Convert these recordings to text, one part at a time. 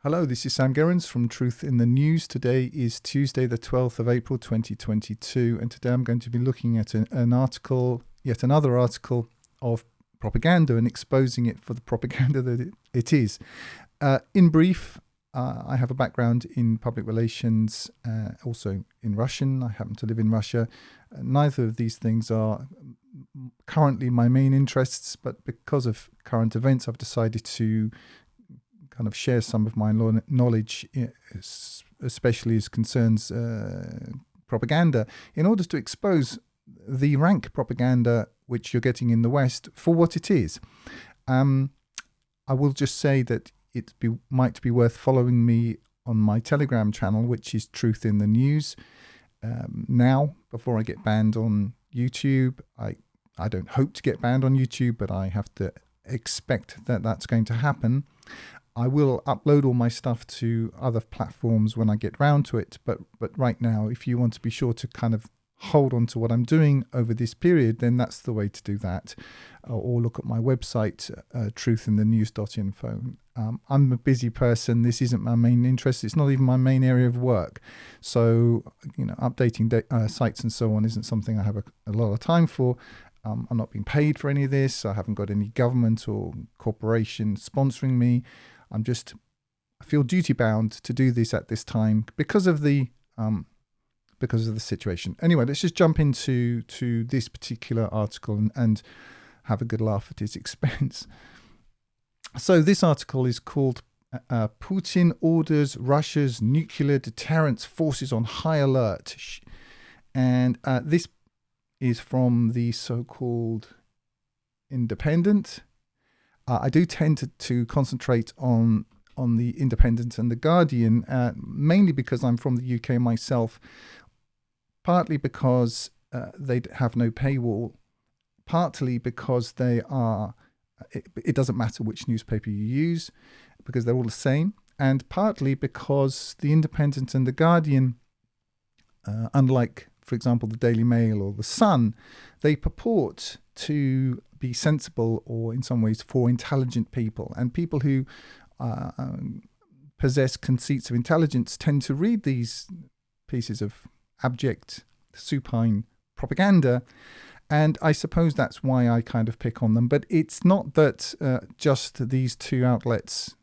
Hello, this is Sam Gerrans from Truth in the News. Today is Tuesday, the 12th of April, 2022, and today I'm going to be looking at an article, yet another article of propaganda and exposing it for the propaganda that it is. In brief, I have a background in public relations, also in Russian. I happen to live in Russia. Neither of these things are currently my main interests, but because of current events, I've decided to kind of share some of my knowledge, especially as concerns propaganda, in order to expose the rank propaganda which you're getting in the West for what it is. I will just say that it might be worth following me on my Telegram channel, which is Truth in the News. Now, before I get banned on YouTube, I don't hope to get banned on YouTube, but I have to expect that that's going to happen. I will upload all my stuff to other platforms when I get round to it, but right now, if you want to be sure to kind of hold on to what I'm doing over this period, then that's the way to do that. Or look at my website, truthinthenews.info. I'm a busy person. This isn't my main interest. It's not even my main area of work. So, updating sites and so on isn't something I have a lot of time for. I'm not being paid for any of this. I haven't got any government or corporation sponsoring me. I feel duty bound to do this at this time because of the situation. Anyway, let's just jump into this particular article and have a good laugh at its expense. So this article is called Putin Orders Russia's Nuclear Deterrence Forces on High Alert. And this is from the so-called Independent. I do tend to concentrate on the Independent and the Guardian, mainly because I'm from the UK myself, partly because they have no paywall, partly because they are, it doesn't matter which newspaper you use, because they're all the same, and partly because the Independent and the Guardian, unlike, for example, the Daily Mail or the Sun, they purport to be sensible or in some ways for intelligent people. And people who possess conceits of intelligence tend to read these pieces of abject, supine propaganda. And I suppose that's why I kind of pick on them. But it's not that just these two outlets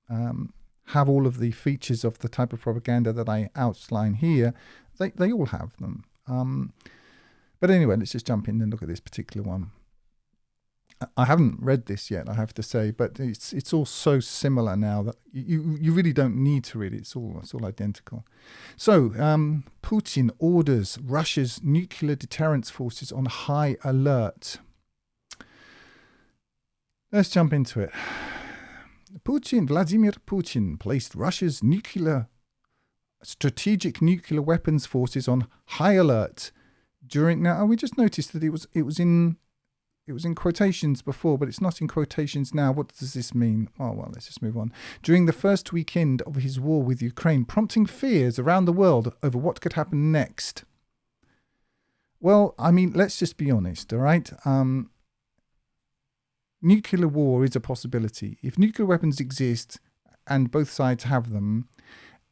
have all of the features of the type of propaganda that I outline here. They all have them. But anyway, let's just jump in and look at this particular one. I haven't read this yet, I have to say, but it's all so similar now that you really don't need to read it. It's all identical. So, Putin orders Russia's nuclear deterrence forces on high alert. Let's jump into it. Vladimir Putin placed Russia's strategic nuclear weapons forces on high alert during. Now we just noticed that it was in quotations before, but it's not in quotations now. What does this mean? Oh well, let's just move on. During the first weekend of his war with Ukraine, prompting fears around the world over what could happen next. Well, I mean, let's just be honest, all right? Nuclear war is a possibility. If nuclear weapons exist and both sides have them,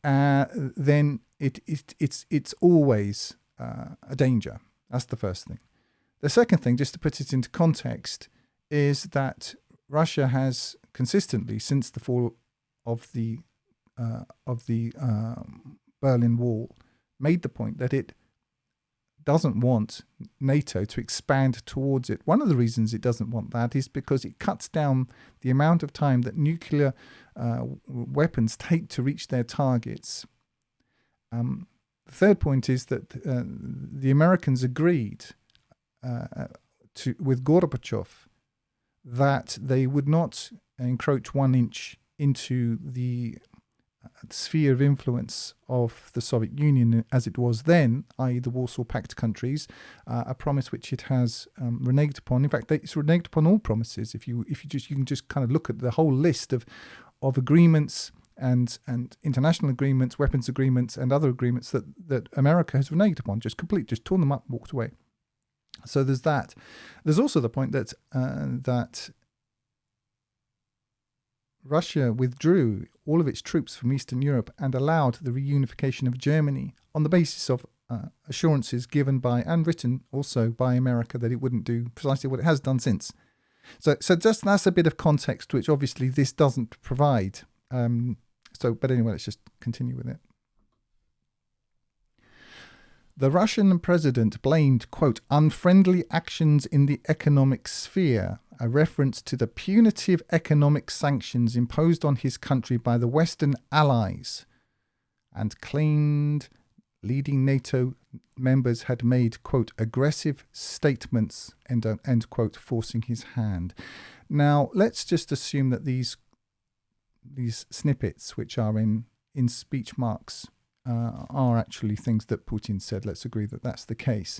then it's always a danger. That's the first thing. The second thing, just to put it into context, is that Russia has consistently, since the fall of the Berlin Wall, made the point that it doesn't want NATO to expand towards it. One of the reasons it doesn't want that is because it cuts down the amount of time that nuclear weapons take to reach their targets. The third point is that the Americans agreed with Gorbachev that they would not encroach 1 inch into the sphere of influence of the Soviet Union as it was then, i.e. the Warsaw Pact countries, a promise which it has reneged upon. In fact, it's reneged upon all promises. You can just kind of look at the whole list of agreements and international agreements, weapons agreements, and other agreements that America has reneged upon, just torn them up, walked away. So there's that. There's also the point that Russia withdrew all of its troops from Eastern Europe and allowed the reunification of Germany on the basis of assurances given by, and written also by, America that it wouldn't do precisely what it has done since. So just that's a bit of context, which obviously this doesn't provide. But anyway, let's just continue with it. The Russian president blamed, quote, unfriendly actions in the economic sphere, a reference to the punitive economic sanctions imposed on his country by the Western allies, and claimed leading NATO members had made, quote, aggressive statements, end quote, forcing his hand. Now, let's just assume that these snippets, which are in speech marks, are actually things that Putin said. Let's agree that that's the case.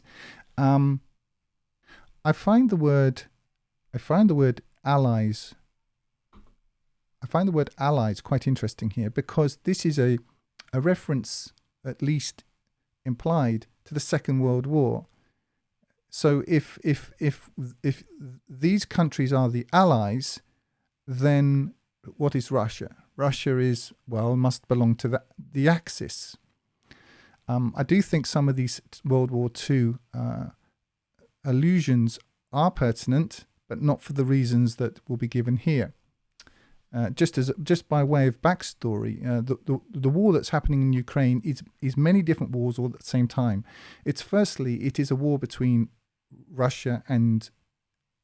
I find the word allies. I find the word allies quite interesting here, because this is a reference, at least implied, to the Second World War. So if these countries are the allies, then what is Russia? Russia is, must belong to the Axis. I do think some of these World War II allusions are pertinent, but not for the reasons that will be given here. Just by way of backstory, the war that's happening in Ukraine is many different wars all at the same time. It is a war between Russia and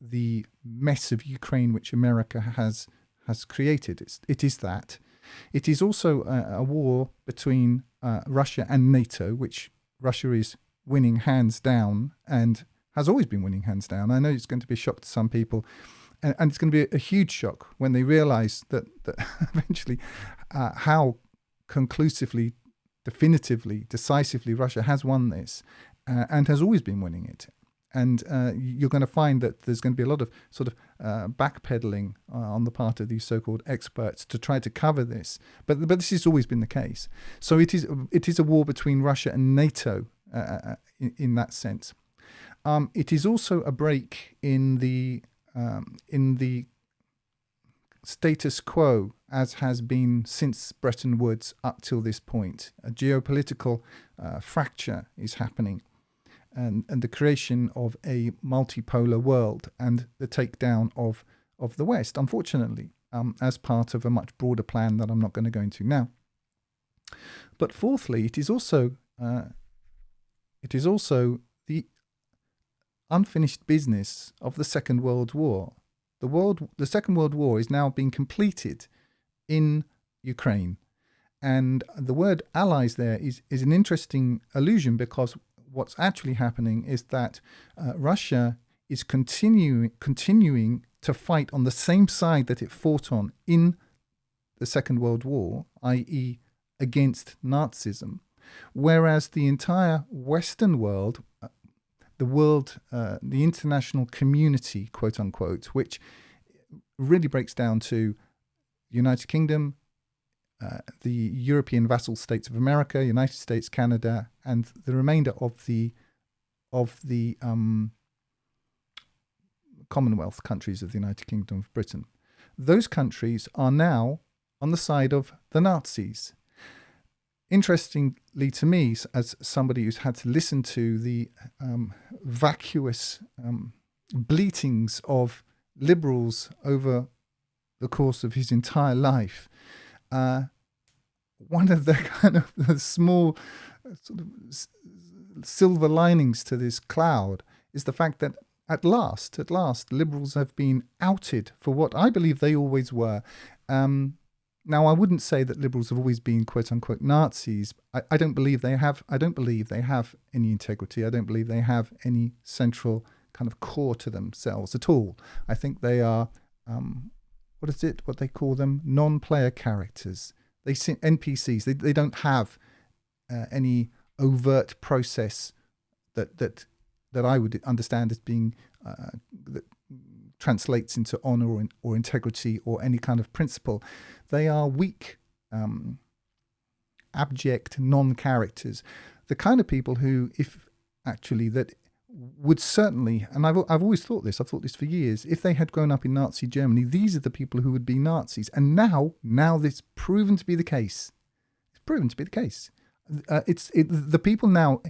the mess of Ukraine which America has created. It is that. It is also a war between Russia and NATO, which Russia is winning hands down and has always been winning hands down. I know it's going to be a shock to some people, and it's going to be a huge shock when they realise that eventually how conclusively, definitively, decisively Russia has won this and has always been winning it. And you're going to find that there's going to be a lot of sort of backpedaling on the part of these so-called experts to try to cover this. But this has always been the case. So it is a war between Russia and NATO in that sense. It is also a break in the status quo, as has been since Bretton Woods up till this point. A geopolitical fracture is happening. And the creation of a multipolar world and the takedown of the West, unfortunately, as part of a much broader plan that I'm not going to go into now. But fourthly, it is also the unfinished business of the Second World War. The Second World War is now being completed in Ukraine, and the word allies there is an interesting allusion, because what's actually happening is that Russia is continuing to fight on the same side that it fought on in the Second World War, i.e. against Nazism, whereas the entire Western world, the international community, quote unquote, which really breaks down to the United Kingdom, the European vassal states of America, United States, Canada, and the remainder of the Commonwealth countries of the United Kingdom of Britain. Those countries are now on the side of the Nazis. Interestingly to me, as somebody who's had to listen to the vacuous bleatings of liberals over the course of his entire life, one of the kind of the small sort of silver linings to this cloud is the fact that at last, liberals have been outed for what I believe they always were. Now, I wouldn't say that liberals have always been quote unquote Nazis. I don't believe they have. I don't believe they have any integrity. I don't believe they have any central kind of core to themselves at all. I think they are what they call them? Non-player characters. They NPCs. They don't have any overt process that I would understand as being that translates into honor or integrity or any kind of principle. They are weak, abject non-characters. The kind of people who, if actually that would certainly, and I've always thought this, I've thought this for years, if they had grown up in Nazi Germany, these are the people who would be Nazis. And now this proven to be the case. It's proven to be the case. The people now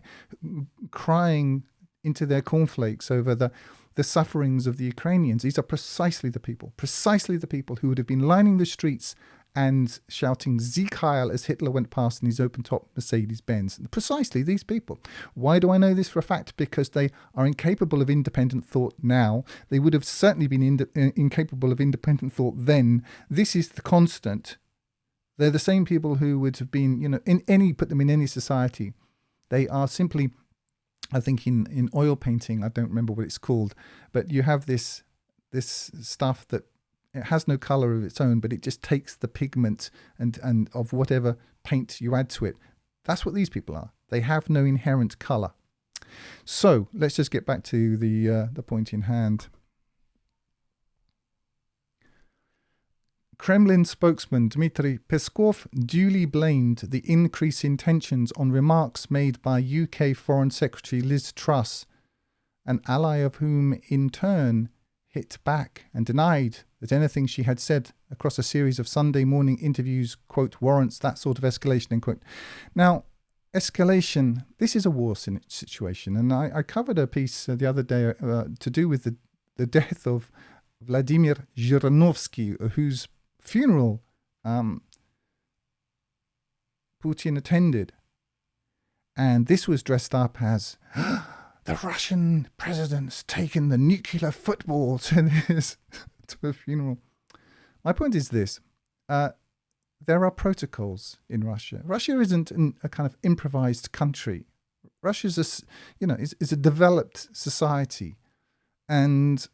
crying into their cornflakes over the sufferings of the Ukrainians. These are precisely the people who would have been lining the streets and shouting Sieg Heil as Hitler went past in his open-top Mercedes-Benz. Precisely these people. Why do I know this for a fact? Because they are incapable of independent thought now. They would have certainly been incapable of independent thought then. This is the constant. They're the same people who would have been, put them in any society. They are simply, I think in oil painting, I don't remember what it's called, but you have this stuff that it has no color of its own, but it just takes the pigment and of whatever paint you add to it. That's what these people are. They have no inherent color. So let's just get back to the point in hand. Kremlin spokesman Dmitry Peskov duly blamed the increase in tensions on remarks made by UK Foreign Secretary Liz Truss, an ally of whom in turn hit back and denied that anything she had said across a series of Sunday morning interviews, quote, warrants that sort of escalation, end quote. Now, escalation, this is a war situation. And I covered a piece the other day to do with the death of Vladimir Zhirinovsky, whose funeral Putin attended. And this was dressed up as the Russian president's taken the nuclear football to a funeral. My point is this. There are protocols in Russia. Russia isn't a kind of improvised country. Russia is a developed society. And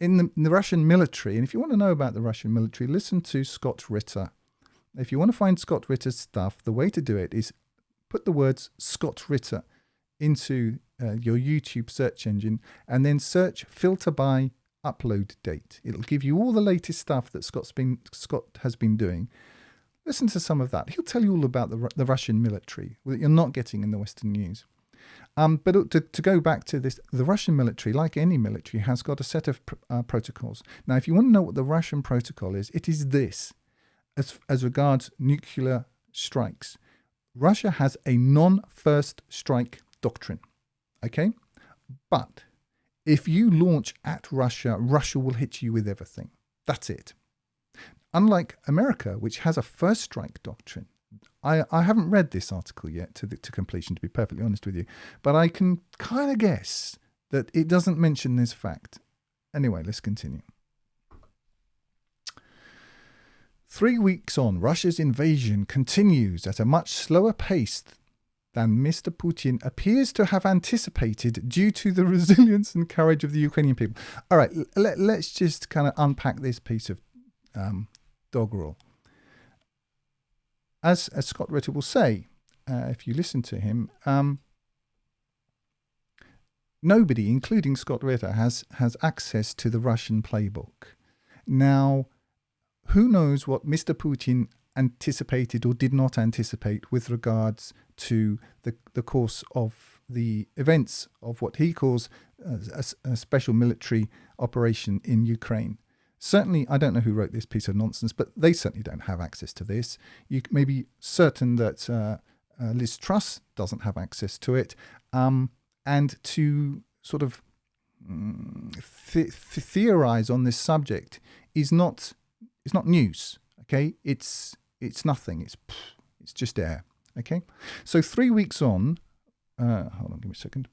in the Russian military, and if you want to know about the Russian military, listen to Scott Ritter. If you want to find Scott Ritter's stuff, the way to do it is put the words Scott Ritter into your YouTube search engine and then search filter by upload date. It'll give you all the latest stuff that Scott has been doing. Listen to some of that. He'll tell you all about the Russian military that you're not getting in the Western news. But to go back to this, the Russian military, like any military, has got a set of protocols. Now, if you want to know what the Russian protocol is, it is this. As regards nuclear strikes, Russia has a non-first strike doctrine. Okay? But if you launch at Russia, Russia will hit you with everything. That's it. Unlike America, which has a first strike doctrine. I haven't read this article yet to completion, to be perfectly honest with you, but I can kind of guess that it doesn't mention this fact. Anyway, let's continue. 3 weeks on, Russia's invasion continues at a much slower pace than Mr. Putin appears to have anticipated due to the resilience and courage of the Ukrainian people. All right, let's just kind of unpack this piece of doggerel. As Scott Ritter will say, if you listen to him, nobody, including Scott Ritter, has access to the Russian playbook. Now, who knows what Mr. Putin anticipated or did not anticipate with regards to the course of the events of what he calls a special military operation in Ukraine. Certainly, I don't know who wrote this piece of nonsense, but they certainly don't have access to this. You may be certain that Liz Truss doesn't have access to it. And to sort of theorize on this subject is not news. Okay, it's nothing. It's just air. Okay, so 3 weeks on. Hold on, give me a second.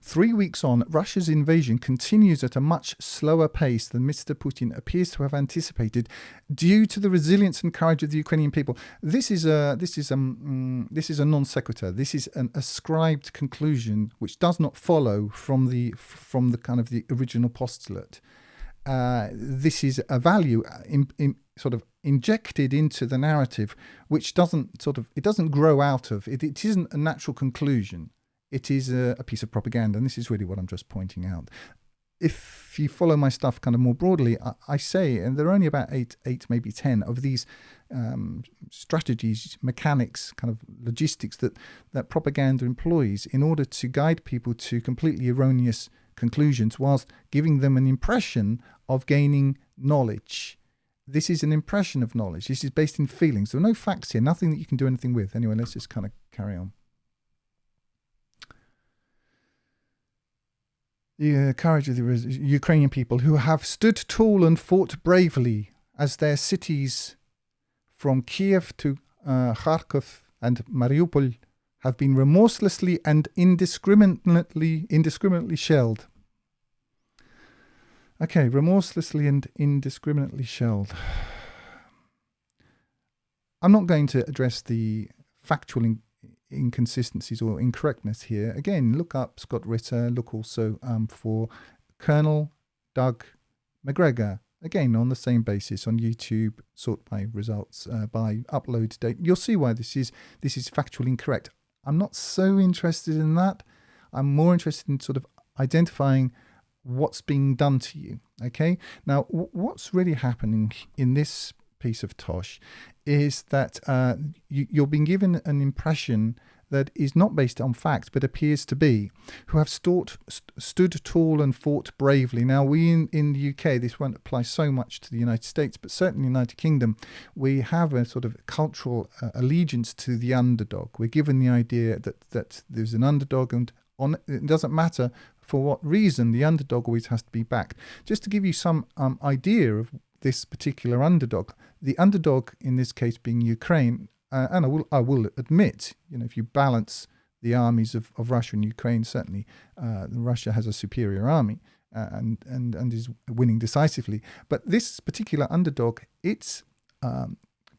3 weeks on, Russia's invasion continues at a much slower pace than Mr. Putin appears to have anticipated, due to the resilience and courage of the Ukrainian people. This is a non sequitur. This is an ascribed conclusion which does not follow from the kind of the original postulate. This is a value sort of injected into the narrative, which doesn't grow out of it. It isn't a natural conclusion. It is a piece of propaganda, and this is really what I'm just pointing out. if you follow my stuff kind of more broadly, I say, and there are only about eight, maybe 10 of these strategies, mechanics, kind of logistics that propaganda employs in order to guide people to completely erroneous conclusions whilst giving them an impression of gaining knowledge. This is an impression of knowledge. This is based in feelings. There are no facts here, nothing that you can do anything with. Anyway, let's just kind of carry on. The courage of the Ukrainian people who have stood tall and fought bravely as their cities from Kiev to Kharkov and Mariupol have been remorselessly and indiscriminately shelled. Okay, remorselessly and indiscriminately shelled. I'm not going to address the factual inconsistencies or incorrectnness here. Again, look up Scott Ritter. Look also for Colonel Doug Macgregor. Again, on the same basis on YouTube, sort by results, by upload date. You'll see why this is factually incorrect. I'm not so interested in that. I'm more interested in sort of identifying what's being done to you. Okay. Now, what's really happening in this piece of tosh is that you're being given an impression that is not based on facts but appears to be, who have stood tall and fought bravely. Now, we in the UK, this won't apply so much to the United States, but certainly in the United Kingdom, we have a sort of cultural allegiance to the underdog. We're given the idea that there's an underdog, and it doesn't matter for what reason, the underdog always has to be backed. Just to give you some idea of this particular underdog, the underdog in this case being Ukraine, and I will admit, if you balance the armies of Russia and Ukraine, certainly Russia has a superior army and is winning decisively. But this particular underdog, its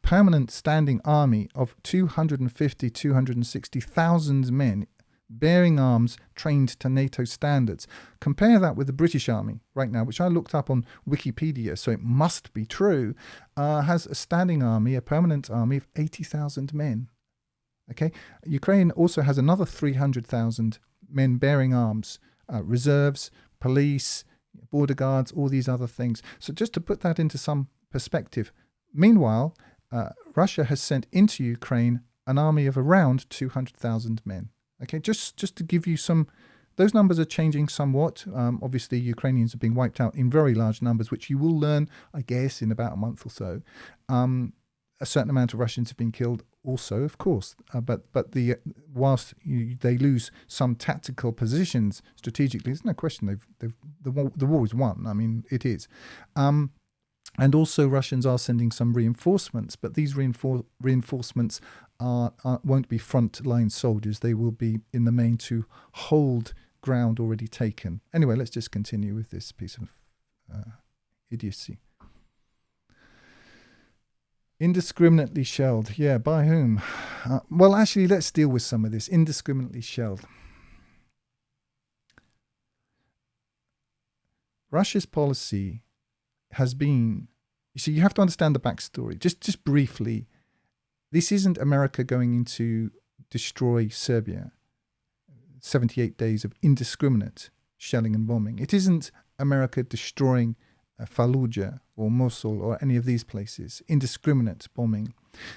permanent standing army of 260,000 men, bearing arms, trained to NATO standards. Compare that with the British Army right now, which I looked up on Wikipedia, so it must be true, has a standing army, a permanent army of 80,000 men. Okay, Ukraine also has another 300,000 men bearing arms, reserves, police, border guards, all these other things. So just to put that into some perspective, meanwhile, Russia has sent into Ukraine an army of around 200,000 men. Okay, just to give you some, those numbers are changing somewhat. Obviously, Ukrainians are being wiped out in very large numbers, which you will learn, I guess, in about a month or so. A certain amount of Russians have been killed also, of course. But whilst they lose some tactical positions strategically, there's no question the war is won. I mean, it is. And also Russians are sending some reinforcements, but these reinforcements won't be front-line soldiers. They will be in the main to hold ground already taken. Anyway, let's just continue with this piece of idiocy. Indiscriminately shelled. Yeah, by whom? Well, actually, let's deal with some of this. Indiscriminately shelled. Russia's policy has been, you see, you have to understand the backstory. Just briefly, this isn't America going in to destroy Serbia. 78 days of indiscriminate shelling and bombing. It isn't America destroying Fallujah or Mosul or any of these places. Indiscriminate bombing.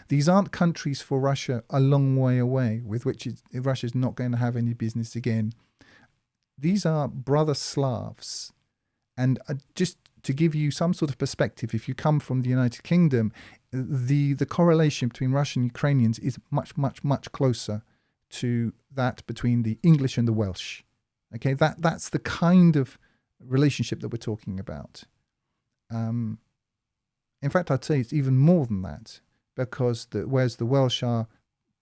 These aren't countries for Russia a long way away, with which Russia's not going to have any business again. These are brother Slavs. And just to give you some sort of perspective, if you come from the United Kingdom, the correlation between Russian and Ukrainians is much, much, much closer to that between the English and the Welsh. Okay, that's the kind of relationship that we're talking about. In fact, I'd say it's even more than that, because whereas the Welsh are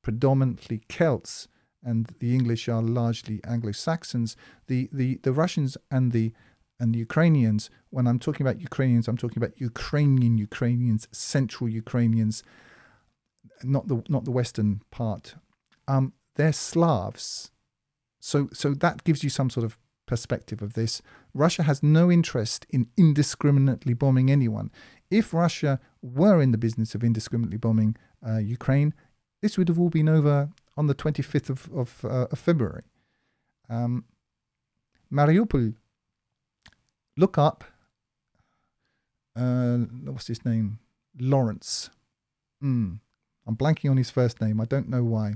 predominantly Celts and the English are largely Anglo-Saxons, the Russians and the Ukrainians, when I'm talking about Ukrainians, I'm talking about Ukrainians, Central Ukrainians, not the Western part. They're Slavs. So that gives you some sort of perspective of this. Russia has no interest in indiscriminately bombing anyone. If Russia were in the business of indiscriminately bombing Ukraine, this would have all been over on the 25th of February. Mariupol look up, what's his name? Lawrence. I'm blanking on his first name. I don't know why.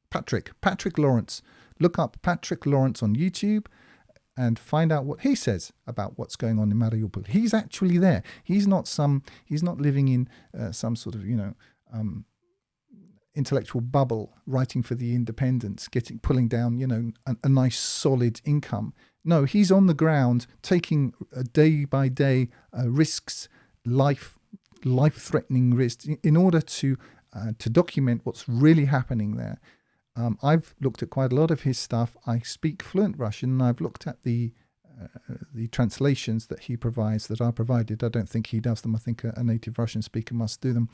Patrick Lawrence. Look up Patrick Lawrence on YouTube and find out what he says about what's going on in Mariupol. He's actually there. He's not living in some sort of, intellectual bubble, writing for the Independents, pulling down, a nice solid income. No, he's on the ground taking day by day risks, life-threatening risks in order to document what's really happening there. I've looked at quite a lot of his stuff. I speak fluent Russian, and I've looked at the translations that he provides, that are provided. I don't think he does them. I think a native Russian speaker must do them.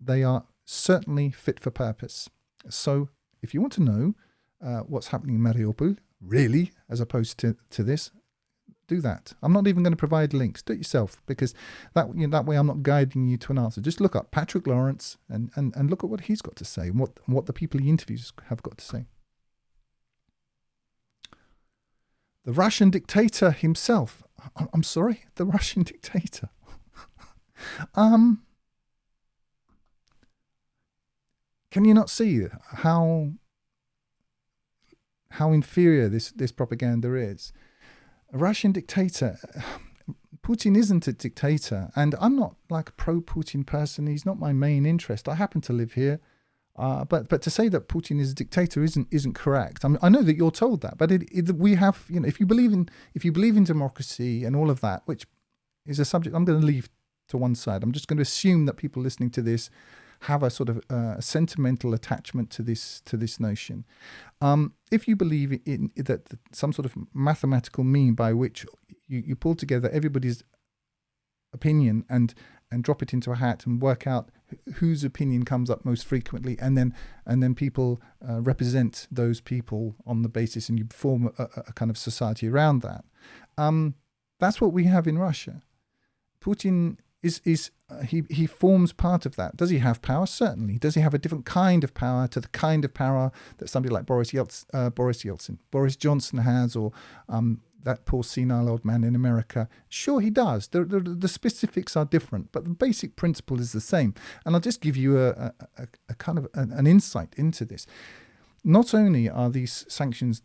They are certainly fit for purpose. So if you want to know what's happening in Mariupol, really, as opposed to this, do that. I'm not even going to provide links. Do it yourself, because that way I'm not guiding you to an answer. Just look up Patrick Lawrence and look at what he's got to say and what the people he interviews have got to say. The Russian dictator himself. I'm sorry, the Russian dictator. Can you not see how inferior this propaganda is? A Russian dictator. Putin isn't a dictator, and I'm not like a pro-Putin person. He's not my main interest. I happen to live here, but to say that Putin is a dictator isn't correct. I know that you're told that, but we have, if you believe in democracy and all of that, which is a subject I'm going to leave to one side. I'm just going to assume that people listening to this have a sort of sentimental attachment to this notion. If you believe in that some sort of mathematical mean by which you pull together everybody's opinion and drop it into a hat and work out whose opinion comes up most frequently, and then people represent those people on the basis, and you form a kind of society around that. That's what we have in Russia. Putin he forms part of that. Does he have power? Certainly. Does he have a different kind of power to the kind of power that somebody like Boris Johnson has, or that poor senile old man in America? Sure, he does. The specifics are different, but the basic principle is the same. And I'll just give you a kind of an insight into this. Not only are these sanctions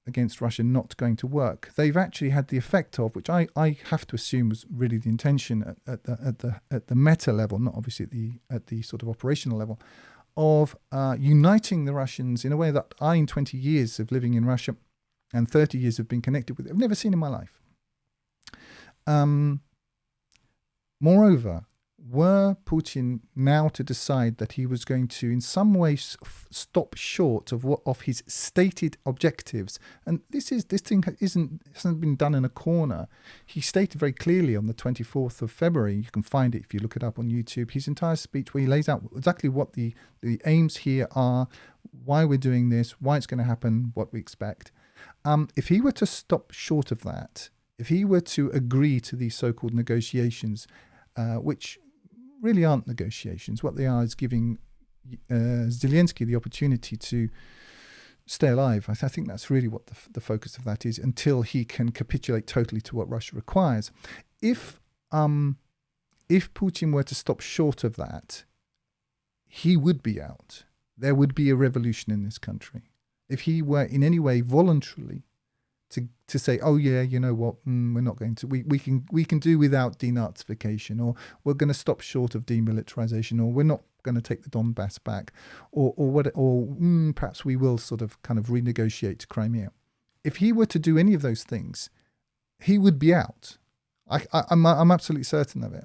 against Russia not going to work, they've actually had the effect of, which I have to assume was really the intention at the meta level, not obviously at the sort of operational level, of uniting the Russians in a way that I, in 20 years of living in Russia and 30 years of being connected with it, I've never seen in my life. Moreover, were Putin now to decide that he was going to in some way stop short of his stated objectives, and this thing hasn't been done in a corner. He stated very clearly on the 24th of February, you can find it if you look it up on YouTube, his entire speech where he lays out exactly what the aims here are, why we're doing this, why it's going to happen, what we expect. If he were to stop short of that, if he were to agree to these so-called negotiations, which really aren't negotiations. What they are is giving Zelensky the opportunity to stay alive. I think that's really what the focus of that is, until he can capitulate totally to what Russia requires. If Putin were to stop short of that, he would be out. There would be a revolution in this country. If he were in any way voluntarily to say, oh yeah, you know what, we're not going to, we can do without denazification, or we're going to stop short of demilitarization, or we're not going to take the Donbass back, or perhaps we will sort of kind of renegotiate to Crimea. If he were to do any of those things, he would be out. I'm absolutely certain of it.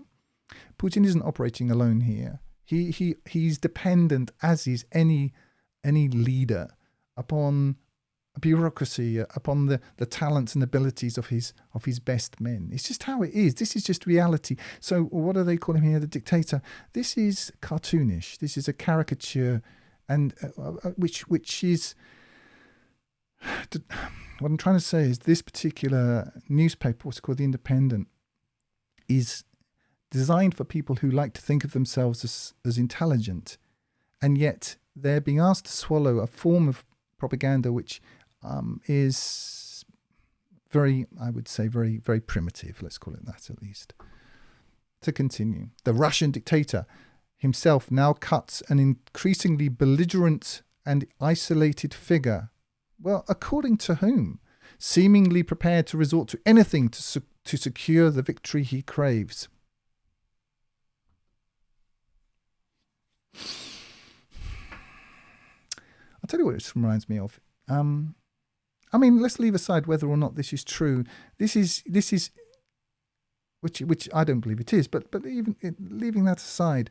Putin isn't operating alone here. He's dependent, as is any leader, upon a bureaucracy, upon the talents and abilities of his best men. It's just how it is. This is just reality. So what are they calling him here? The dictator. This is cartoonish. This is a caricature, and which is what I'm trying to say is this particular newspaper, what's called The Independent, is designed for people who like to think of themselves as intelligent, and yet they're being asked to swallow a form of propaganda which is very, I would say, very, very primitive. Let's call it that at least. To continue, the Russian dictator himself now cuts an increasingly belligerent and isolated figure. Well, according to whom? Seemingly prepared to resort to anything to secure the victory he craves. I'll tell you what this reminds me of. I mean, let's leave aside whether or not this is true. This is which I don't believe it is, but even leaving that aside,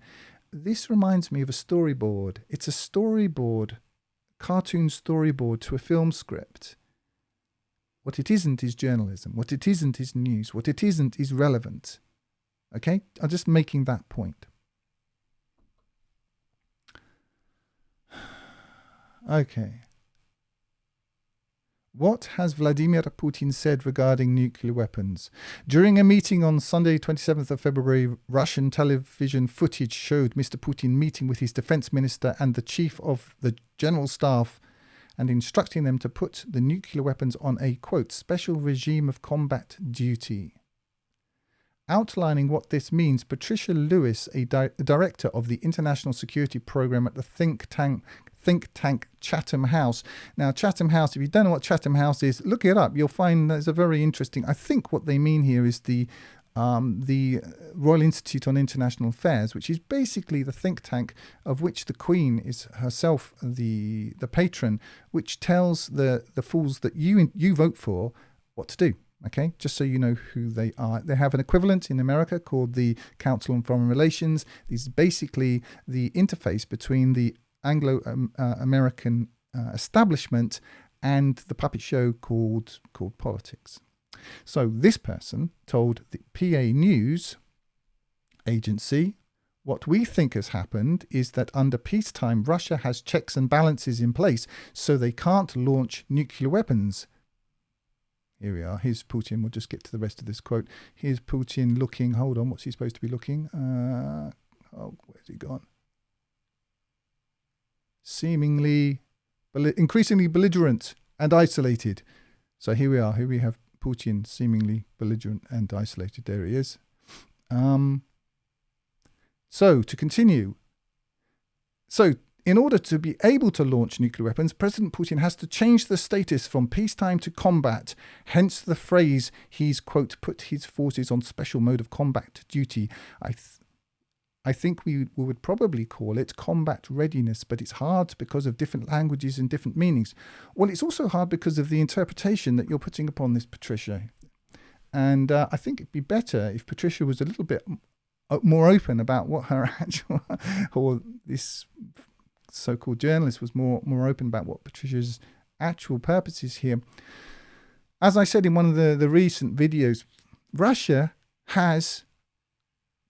this reminds me of a storyboard. It's a storyboard, cartoon storyboard to a film script. What it isn't is journalism. What it isn't is news. What it isn't is relevant. Okay? I'm just making that point. Okay. What has Vladimir Putin said regarding nuclear weapons? During a meeting on Sunday, 27th of February, Russian television footage showed Mr. Putin meeting with his defense minister and the chief of the general staff and instructing them to put the nuclear weapons on a, quote, special regime of combat duty. Outlining what this means, Patricia Lewis, a director of the International Security Program at the think tank Chatham House. Now, Chatham House, if you don't know what Chatham House is, look it up. You'll find there's a very interesting, I think what they mean here is the Royal Institute on International Affairs, which is basically the think tank of which the Queen is herself the patron, which tells the fools that you vote for what to do. Okay, just so you know who they are. They have an equivalent in America called the Council on Foreign Relations. This is basically the interface between the Anglo-American establishment and the puppet show called politics. So this person told the PA News agency, what we think has happened is that under peacetime, Russia has checks and balances in place, so they can't launch nuclear weapons. Here we are. Here's Putin. We'll just get to the rest of this quote. Here's Putin looking. Hold on. What's he supposed to be looking? Where's he gone? Seemingly, increasingly belligerent and isolated. So here we are. Here we have Putin seemingly belligerent and isolated. There he is. So to continue. So in order to be able to launch nuclear weapons, President Putin has to change the status from peacetime to combat. Hence the phrase, he's, quote, put his forces on special mode of combat duty. I think we would probably call it combat readiness, but it's hard because of different languages and different meanings. Well, it's also hard because of the interpretation that you're putting upon this, Patricia. And I think it'd be better if Patricia was a little bit more open about what her actual, or this so-called journalist was more open about what Patricia's actual purpose is here. As I said in one of the recent videos, Russia has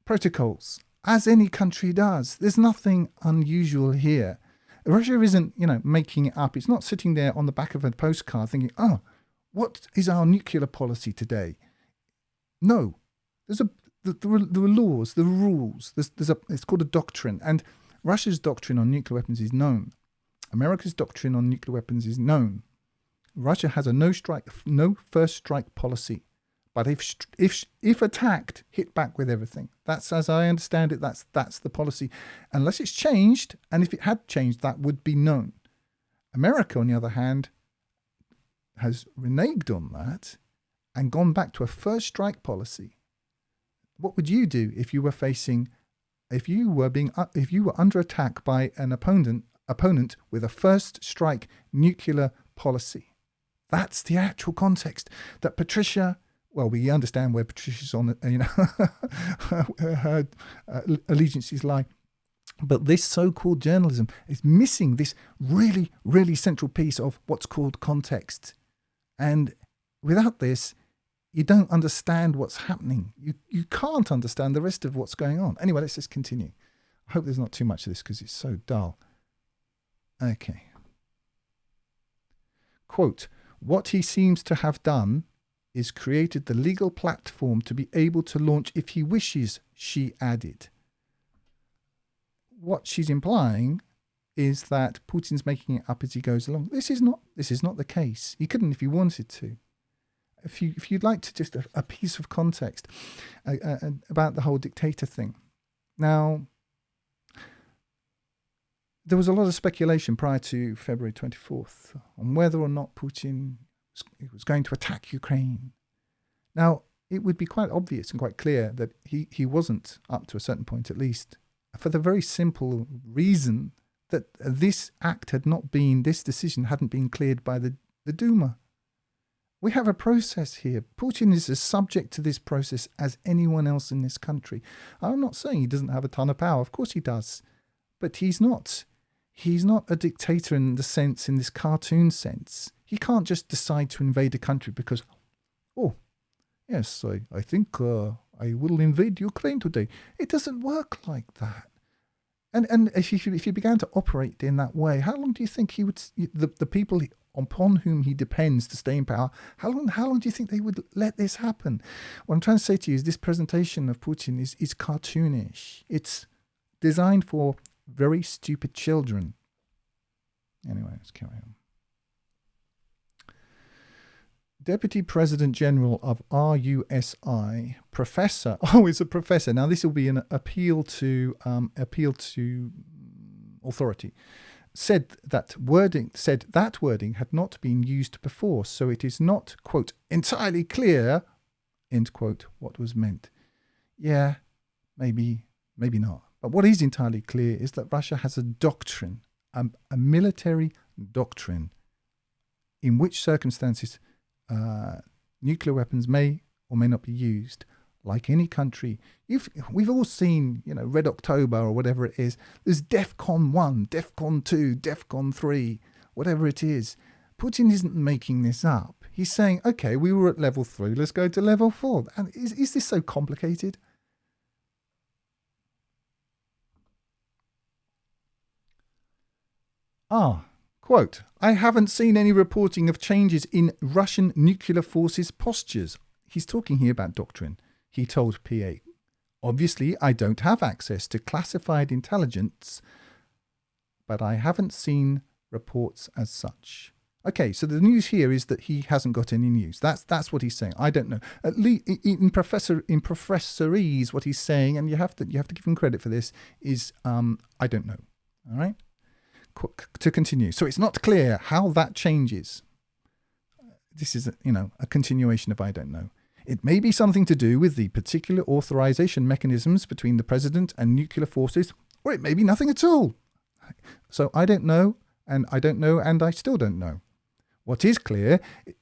protocols, as any country does. There's nothing unusual here. Russia isn't, making it up. It's not sitting there on the back of a postcard thinking, oh, what is our nuclear policy today? No, there are laws, there are rules. It's called a doctrine, and Russia's doctrine on nuclear weapons is known. America's doctrine on nuclear weapons is known. Russia has a no first strike policy, but if attacked, hit back with everything. That's, as I understand it, that's the policy, unless it's changed. And if it had changed, that would be known. America, on the other hand, has reneged on that and gone back to a first strike policy. What would you do if you were under attack by an opponent with a first strike nuclear policy? That's the actual context that Patricia. Well, we understand where Patricia's on, her allegiances lie. But this so-called journalism is missing this really, really central piece of what's called context. And without this, you don't understand what's happening. You can't understand the rest of what's going on. Anyway, let's just continue. I hope there's not too much of this because it's so dull. Okay. Quote, what he seems to have done is created the legal platform to be able to launch if he wishes, she added. What she's implying is that Putin's making it up as he goes along. This is not the case. He couldn't if he wanted to. if you'd like to just a piece of context about the whole dictator thing. Now, there was a lot of speculation prior to February 24th on whether or not Putin was going to attack Ukraine. Now, it would be quite obvious and quite clear that he wasn't, up to a certain point at least, for the very simple reason that this decision hadn't been cleared by the Duma. We have a process here. Putin is as subject to this process as anyone else in this country. I'm not saying he doesn't have a ton of power. Of course he does. But he's not a dictator in this cartoon sense. He can't just decide to invade a country because, oh, yes, I think I will invade Ukraine today. It doesn't work like that. And if he began to operate in that way, how long do you think the people upon whom he depends to stay in power, how long do you think they would let this happen? What I'm trying to say to you is this presentation of Putin is cartoonish. It's designed for very stupid children. Anyway, let's carry on. Deputy President General of RUSI, Professor. Oh, it's a professor. Now this will be an appeal to authority. Said that wording had not been used before, so it is not, quote, entirely clear, end quote, what was meant. Yeah, maybe not. But what is entirely clear is that Russia has a doctrine, a military doctrine, in which circumstances nuclear weapons may or may not be used. Like any country, we've all seen, Red October or whatever it is. There's DEFCON 1, DEFCON 2, DEFCON 3, whatever it is. Putin isn't making this up. He's saying, okay, we were at level 3, let's go to level 4. And is this so complicated? Quote, I haven't seen any reporting of changes in Russian nuclear forces' postures. He's talking here about doctrine. He told PA, obviously, I don't have access to classified intelligence, but I haven't seen reports as such. Okay, so the news here is that he hasn't got any news. That's what he's saying. I don't know. At least in professorese, what he's saying, and you have to give him credit for this, is I don't know. All right. To continue. So it's not clear how that changes. This is a continuation of I don't know. It may be something to do with the particular authorization mechanisms between the president and nuclear forces, or it may be nothing at all. So I don't know, and I don't know, and I still don't know. What is clear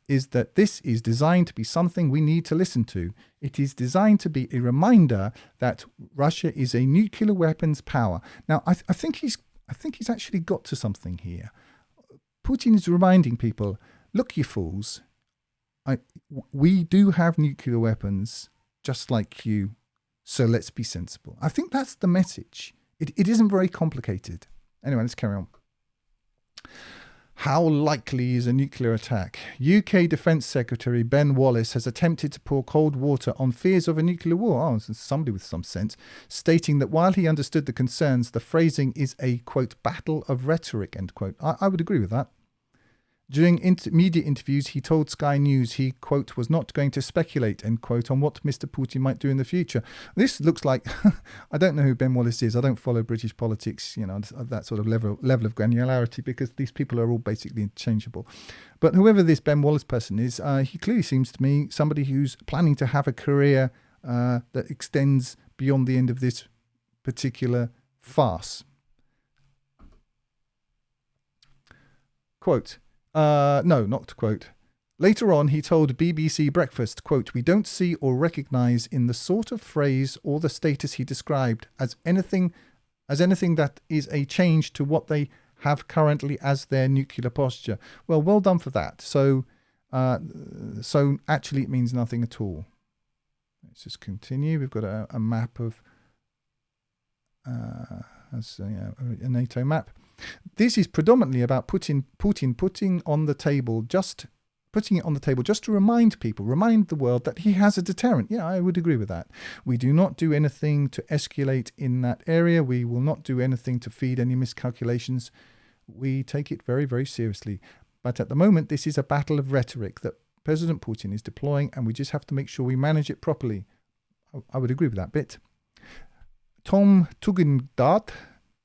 is that this is designed to be something we need to listen to. It is designed to be a reminder that Russia is a nuclear weapons power. Now, I think he's actually got to something here. Putin is reminding people, look, you fools, we do have nuclear weapons just like you, so let's be sensible. I think that's the message. It isn't very complicated. Anyway, let's carry on. How likely is a nuclear attack? UK Defence Secretary Ben Wallace has attempted to pour cold water on fears of a nuclear war. Oh, somebody with some sense. Stating that while he understood the concerns, the phrasing is a, quote, battle of rhetoric, end quote. I would agree with that. During media interviews, he told Sky News he, quote, was not going to speculate, end quote, on what Mr. Putin might do in the future. This looks like, I don't know who Ben Wallace is. I don't follow British politics, that sort of level of granularity, because these people are all basically interchangeable. But whoever this Ben Wallace person is, he clearly seems to me somebody who's planning to have a career that extends beyond the end of this particular farce. Quote, no, not quote. Later on, he told BBC Breakfast, quote, we don't see or recognise in the sort of phrase or the status he described as anything that is a change to what they have currently as their nuclear posture. Well done for that. So actually it means nothing at all. Let's just continue. We've got a map of a NATO map. This is predominantly about Putin putting it on the table just to remind the world that he has a deterrent. Yeah, I would agree with that. We do not do anything to escalate in that area. We will not do anything to feed any miscalculations. We take it very, very seriously. But at the moment, this is a battle of rhetoric that President Putin is deploying, and we just have to make sure we manage it properly. I would agree with that bit. Tom Tugendhat,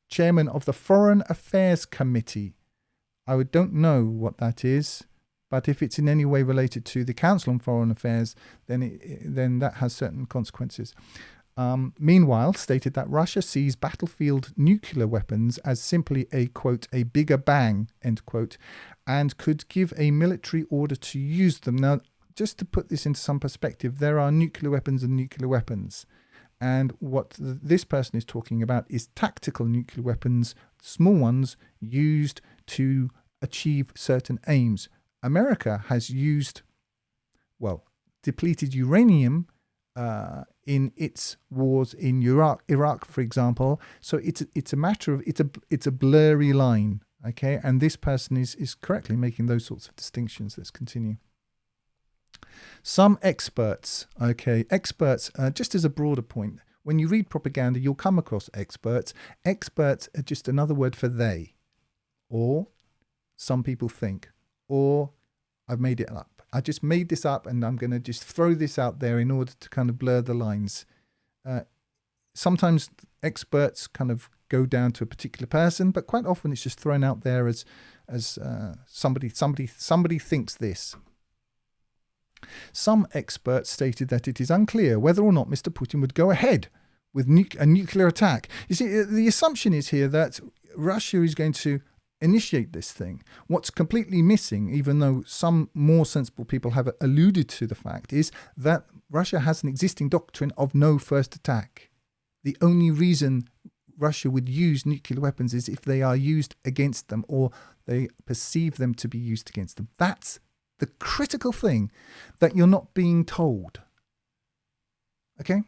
chairman of the Foreign Affairs Committee. I don't know what that is, but if it's in any way related to the Council on Foreign Affairs, then that has certain consequences. Meanwhile, stated that Russia sees battlefield nuclear weapons as simply a, quote, a bigger bang, end quote, and could give a military order to use them. Now, just to put this into some perspective, there are nuclear weapons and nuclear weapons. And what this person is talking about is tactical nuclear weapons, small ones used to achieve certain aims. America has used, depleted uranium in its wars in Iraq, for example. So it's a matter of it's a blurry line, okay? And this person is correctly making those sorts of distinctions. Let's continue. Some experts, just as a broader point, when you read propaganda, you'll come across experts. Experts are just another word for they, or some people think, or I've made it up. I just made this up and I'm going to just throw this out there in order to kind of blur the lines. Sometimes experts kind of go down to a particular person, but quite often it's just thrown out there as somebody thinks this. Some experts stated that it is unclear whether or not Mr. Putin would go ahead with a nuclear attack. You see, the assumption is here that Russia is going to initiate this thing. What's completely missing, even though some more sensible people have alluded to the fact, is that Russia has an existing doctrine of no first attack. The only reason Russia would use nuclear weapons is if they are used against them or they perceive them to be used against them. That's the critical thing that you're not being told. Okay?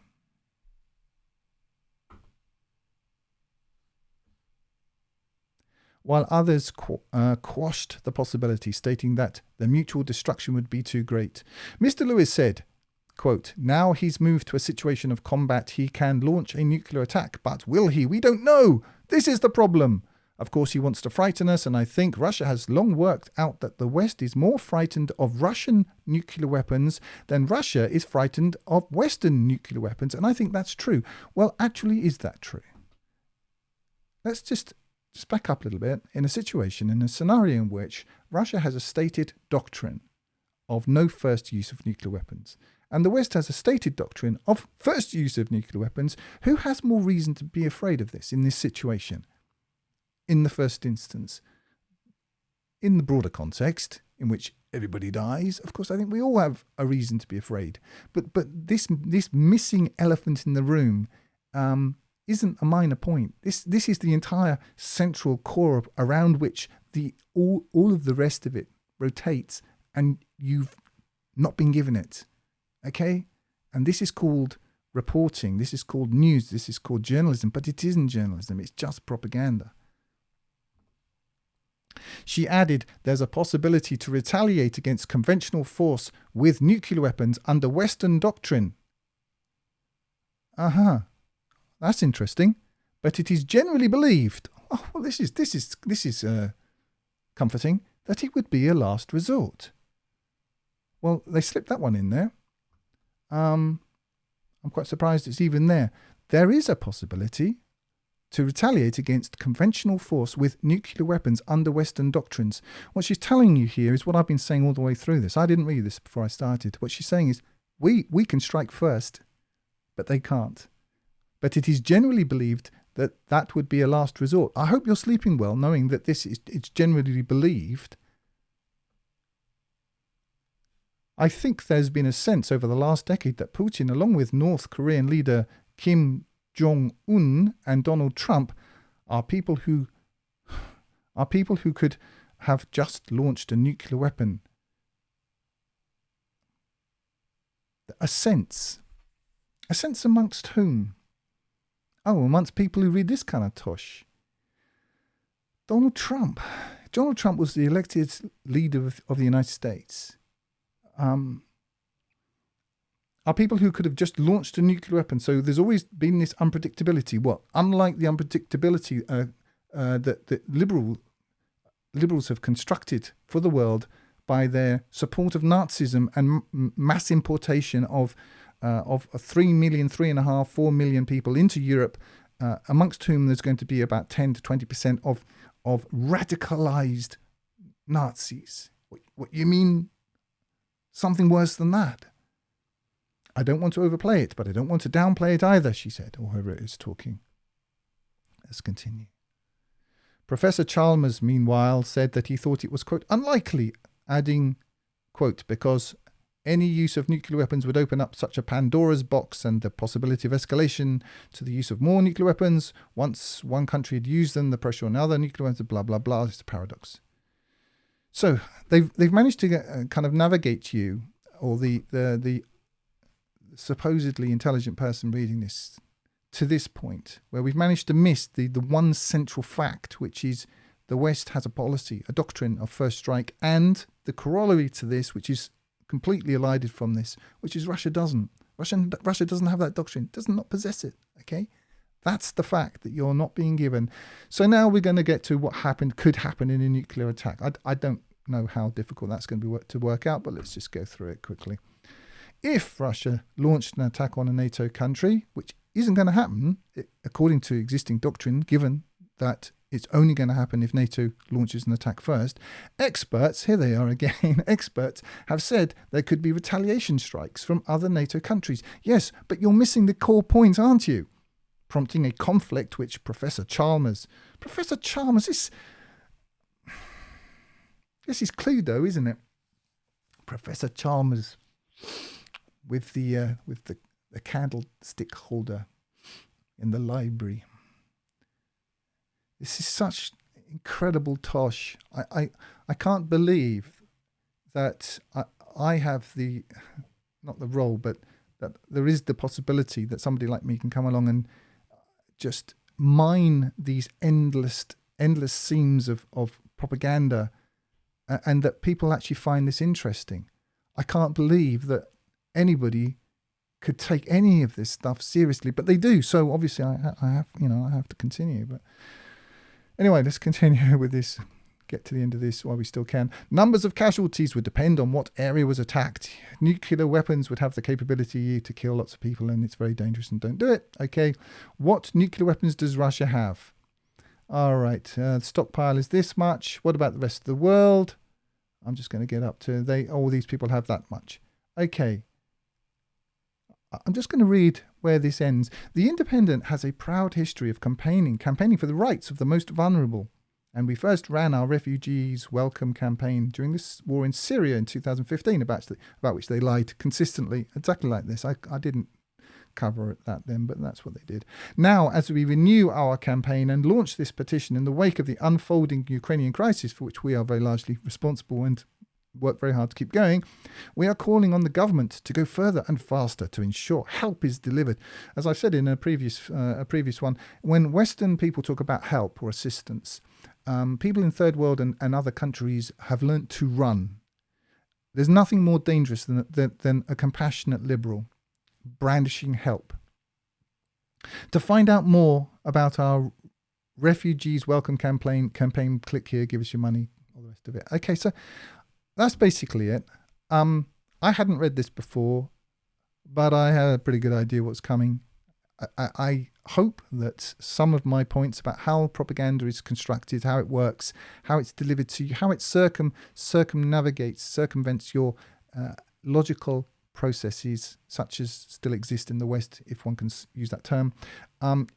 While others quashed the possibility, stating that the mutual destruction would be too great. Mr. Lewis said, quote, now he's moved to a situation of combat, he can launch a nuclear attack, but will he? We don't know. This is the problem. Of course, he wants to frighten us, and I think Russia has long worked out that the West is more frightened of Russian nuclear weapons than Russia is frightened of Western nuclear weapons, and I think that's true. Well, actually, is that true? Let's just back up a little bit. In a scenario in which Russia has a stated doctrine of no first use of nuclear weapons, and the West has a stated doctrine of first use of nuclear weapons, who has more reason to be afraid of this in this situation? In the first instance, in the broader context in which everybody dies, of course, I think we all have a reason to be afraid. But this missing elephant in the room isn't a minor point. This is the entire central core around which all of the rest of it rotates, and you've not been given it. Okay? And this is called reporting. This is called news. This is called journalism. But it isn't journalism. It's just propaganda. She added, there's a possibility to retaliate against conventional force with nuclear weapons under Western doctrine. That's interesting. But it is generally believed, this is comforting, that it would be a last resort. Well, they slipped that one in there. I'm quite surprised it's even there. There is a possibility to retaliate against conventional force with nuclear weapons under Western doctrines. What she's telling you here is what I've been saying all the way through this. I didn't read this before I started. What she's saying is, we can strike first, but they can't. But it is generally believed that that would be a last resort. I hope you're sleeping well, knowing that it's generally believed. I think there's been a sense over the last decade that Putin, along with North Korean leader Kim Jong-un and Donald Trump, are people who could have just launched a nuclear weapon. A sense amongst whom? Oh, amongst people who read this kind of tosh. Donald Trump was the elected leader of the United States. Are people who could have just launched a nuclear weapon. So there's always been this unpredictability. Well, unlike the unpredictability that liberals have constructed for the world by their support of Nazism and mass importation of 3 million, 3.5, 4 million people into Europe, amongst whom there's going to be about 10 to 20% of radicalized Nazis. What you mean something worse than that? I don't want to overplay it, but I don't want to downplay it either, she said, or whoever it is talking. Let's continue. Professor Chalmers, meanwhile, said that he thought it was, quote, unlikely, adding, quote, because any use of nuclear weapons would open up such a Pandora's box and the possibility of escalation to the use of more nuclear weapons. Once one country had used them, the pressure on other nuclear weapons, blah, blah, blah. It's a paradox. So they've managed to kind of navigate you, or the supposedly intelligent person reading this, to this point where we've managed to miss the one central fact, which is the West has a policy, a doctrine of first strike, and the corollary to this, which is completely elided from this, which is Russia doesn't. Russia doesn't have that doctrine, does not possess it. Okay, that's the fact that you're not being given. So now we're going to get to what could happen in a nuclear attack. I don't know how difficult that's going to work out, but let's just go through it quickly. If Russia launched an attack on a NATO country, which isn't going to happen, according to existing doctrine, given that it's only going to happen if NATO launches an attack first, experts, here they are again, experts have said there could be retaliation strikes from other NATO countries. Yes, but you're missing the core point, aren't you? Prompting a conflict which Professor Chalmers, this is Cluedo, isn't it? Professor Chalmers with the candlestick holder in the library. This is such incredible tosh. I can't believe that I have not the role, but that there is the possibility that somebody like me can come along and just mine these endless seams of propaganda, and that people actually find this interesting. I can't believe that anybody could take any of this stuff seriously, but they do. So obviously I have to continue. But anyway, let's continue with this. Get to the end of this while we still can. Numbers of casualties would depend on what area was attacked. Nuclear weapons would have the capability to kill lots of people, and it's very dangerous, and don't do it. Okay, what nuclear weapons does Russia have? All right, stockpile is this much. What about the rest of the world? I'm just going to get up to all these people have that much. Okay. I'm just going to read where this ends. The Independent has a proud history of campaigning for the rights of the most vulnerable. And we first ran our Refugees Welcome campaign during this war in Syria in 2015, about which they lied consistently, exactly like this. I didn't cover that then, but that's what they did. Now, as we renew our campaign and launch this petition in the wake of the unfolding Ukrainian crisis, for which we are very largely responsible and work very hard to keep going, we are calling on the government to go further and faster to ensure help is delivered. As I've said in a previous one, when Western people talk about help or assistance, people in third world and other countries have learnt to run. There's nothing more dangerous than a compassionate liberal brandishing help. To find out more about our Refugees Welcome campaign, click here, give us your money, all the rest of it. Okay, so that's basically it. I hadn't read this before, but I had a pretty good idea what's coming. I hope that some of my points about how propaganda is constructed, how it works, how it's delivered to you, how it circumvents your logical processes, such as still exist in the West, if one can use that term,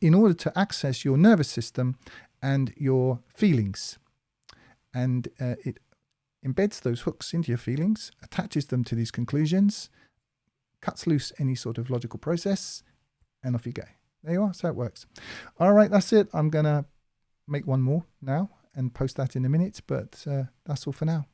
in order to access your nervous system and your feelings. And it embeds those hooks into your feelings, attaches them to these conclusions, cuts loose any sort of logical process, and off you go. There you are. So it works. All right, that's it. I'm going to make one more now and post that in a minute, but that's all for now.